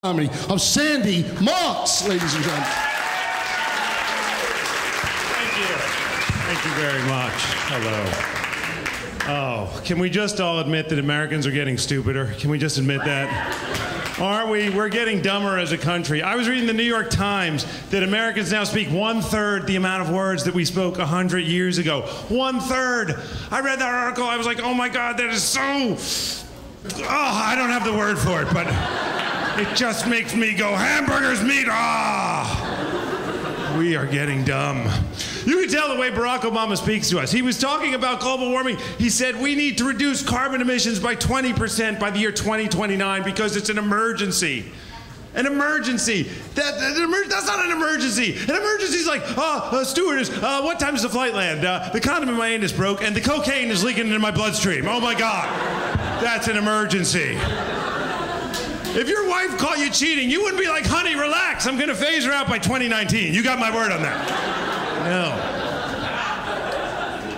Comedy of Sandy Marks, ladies and gentlemen. Thank you. Thank you very much. Hello. Oh, can we just all admit that Americans are getting stupider? Can we just admit that? Aren't we? We're getting dumber as a country. I was reading the New York Times that Americans now speak 1/3 the amount of words that we spoke 100 years ago. 1/3. I read that article. I was like, oh my God, that is so... Oh, I don't have the word for it, but... It just makes me go, hamburgers, meat, We are getting dumb. You can tell the way Barack Obama speaks to us. He was talking about global warming. He said we need to reduce carbon emissions by 20% by the year 2029 because it's an emergency. An emergency. That's not an emergency. An emergency is like, stewardess, what time does the flight land? The condom in my anus broke and the cocaine is leaking into my bloodstream. Oh my God. That's an emergency. If your wife caught you cheating, you wouldn't be like, honey, relax, I'm gonna phase her out by 2019. You got my word on that. No.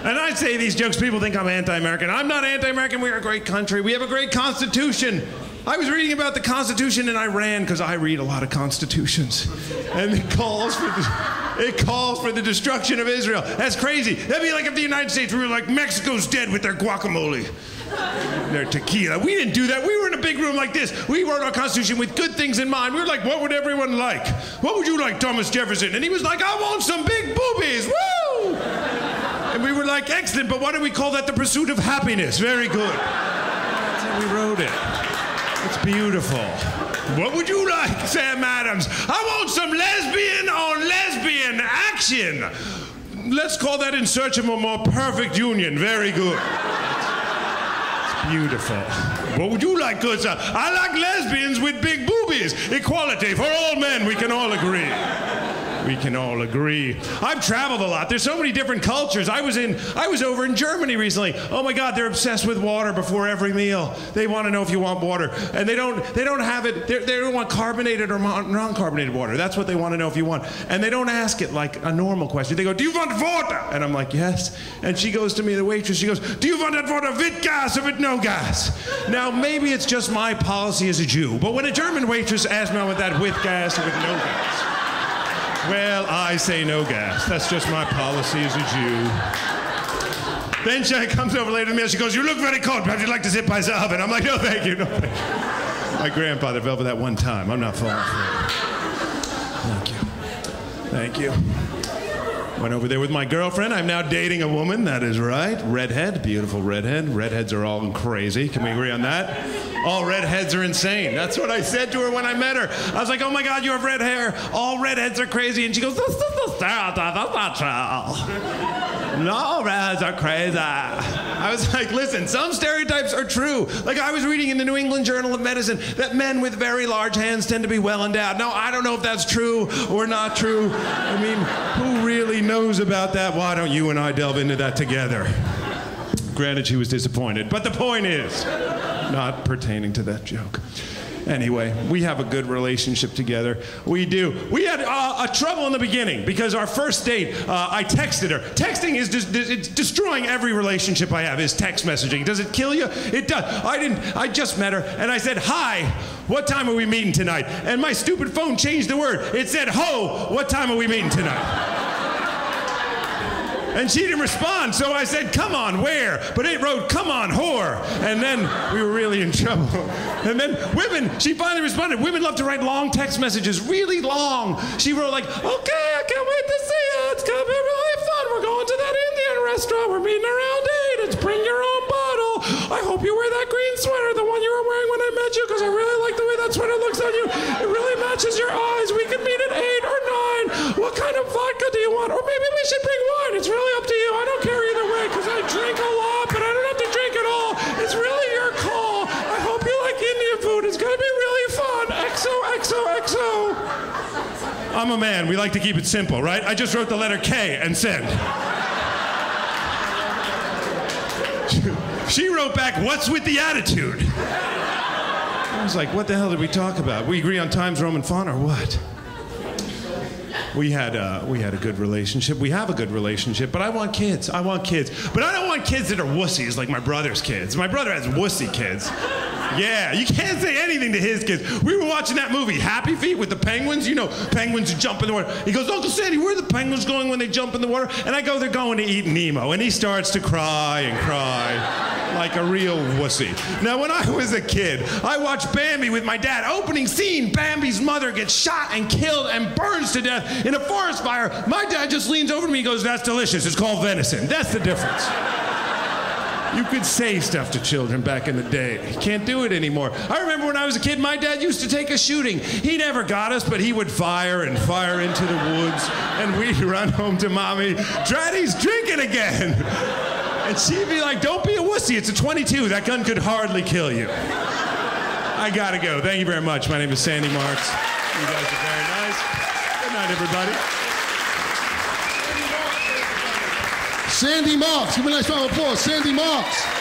And I say these jokes, people think I'm anti-American. I'm not anti-American, we're a great country. We have a great Constitution. I was reading about the Constitution in Iran because I read a lot of constitutions. And it calls for the destruction of Israel. That's crazy. That'd be like if the United States were like, Mexico's dead with their guacamole. Their tequila. We didn't do that. We were in a big room like this. We wrote our Constitution with good things in mind. We were like, what would everyone like? What would you like, Thomas Jefferson? And he was like, I want some big boobies. Woo! And we were like, excellent, but why do we call that the pursuit of happiness? Very good. That's how we wrote it. It's beautiful. What would you like, Sam Adams? I want some lesbian on lesbian action. Let's call that In Search of a More Perfect Union. Very good. Beautiful. What would you like, good sir? I like lesbians with big boobies. Equality for all men. We can all agree. We can all agree. I've traveled a lot. There's so many different cultures. I was over in Germany recently. Oh my God, they're obsessed with water before every meal. They want to know if you want water, and they don't have it. They don't want carbonated or non-carbonated water. That's what they want to know if you want. And they don't ask it like a normal question. They go, "Do you want water?" And I'm like, "Yes." And she goes to me, the waitress. She goes, "Do you want that water with gas or with no gas?" Now maybe it's just my policy as a Jew, but when a German waitress asks me, "I want that with gas or with no gas?" Well, I say no gas. That's just my policy as a Jew. Then she comes over later to me and she goes, "You look very cold. Perhaps you'd like to sit by the oven." I'm like, "No, thank you. No, thank you." My grandfather fell for that one time. I'm not falling for it. Thank you. Thank you. Went over there with my girlfriend. I'm now dating a woman. That is right. Redhead. Beautiful redhead. Redheads are all crazy. Can we agree on that? All redheads are insane. That's what I said to her when I met her. I was like, "Oh my God, you have red hair. All redheads are crazy." And she goes, "That's not true. No, redheads are crazy." I was like, listen, some stereotypes are true. Like I was reading in the New England Journal of Medicine that men with very large hands tend to be well endowed. Now, I don't know if that's true or not true. I mean, who really knows about that? Why don't you and I delve into that together? Granted, she was disappointed, but the point is, not pertaining to that joke. Anyway, we have a good relationship together. We do. We had a trouble in the beginning because our first date, I texted her. Texting is it's destroying every relationship I have, is text messaging. Does it kill you? It does. I just met her and I said, "Hi, what time are we meeting tonight?" And my stupid phone changed the word. It said, "Ho, what time are we meeting tonight?" And she didn't respond, so I said, "Come on, where?" But it wrote, "Come on, whore." And then we were really in trouble. And then she finally responded. Women love to write long text messages, really long. She wrote like, "Okay, I can't wait to see you. It's gonna be really fun. We're going to that Indian restaurant. We're meeting around 8. It's bring your own bottle. I hope you wear that green sweater, the one you were wearing when I met you, because I really like the way that sweater looks on you. It really matches your eyes. We can meet at 8 or 9. What kind of vodka do you want? Or maybe we should bring wine. It's really up to you. I don't care either way because I drink a lot, but I don't have to drink at all. It's really your call. I hope you like Indian food. It's going to be really fun. XOXOXO. I'm a man. We like to keep it simple, right? I just wrote the letter K and send. She wrote back, "What's with the attitude?" I was like, what the hell did we talk about? We agree on Times Roman font or what? We had a good relationship. We have a good relationship, but I want kids. I want kids. But I don't want kids that are wussies like my brother's kids. My brother has wussy kids. Yeah, you can't say anything to his kids. We were watching that movie, Happy Feet, with the penguins. You know, penguins who jump in the water. He goes, Uncle Sandy, where are the penguins going when they jump in the water? And I go, they're going to eat Nemo. And he starts to cry and cry like a real wussy. Now, when I was a kid, I watched Bambi with my dad. Opening scene, Bambi's mother gets shot and killed and burns to death in a forest fire. My dad just leans over to me and goes, that's delicious. It's called venison. That's the difference. You could say stuff to children back in the day. You can't do it anymore. I remember when I was a kid, my dad used to take us shooting. He never got us, but he would fire and fire into the woods, and we'd run home to Mommy, Daddy's drinking again. And she'd be like, don't be a wussy, it's a .22. That gun could hardly kill you. I gotta go. Thank you very much. My name is Sandy Marks. You guys are very nice. Good night, everybody. Sandy Marks. Give me a nice round of applause. Sandy Marks.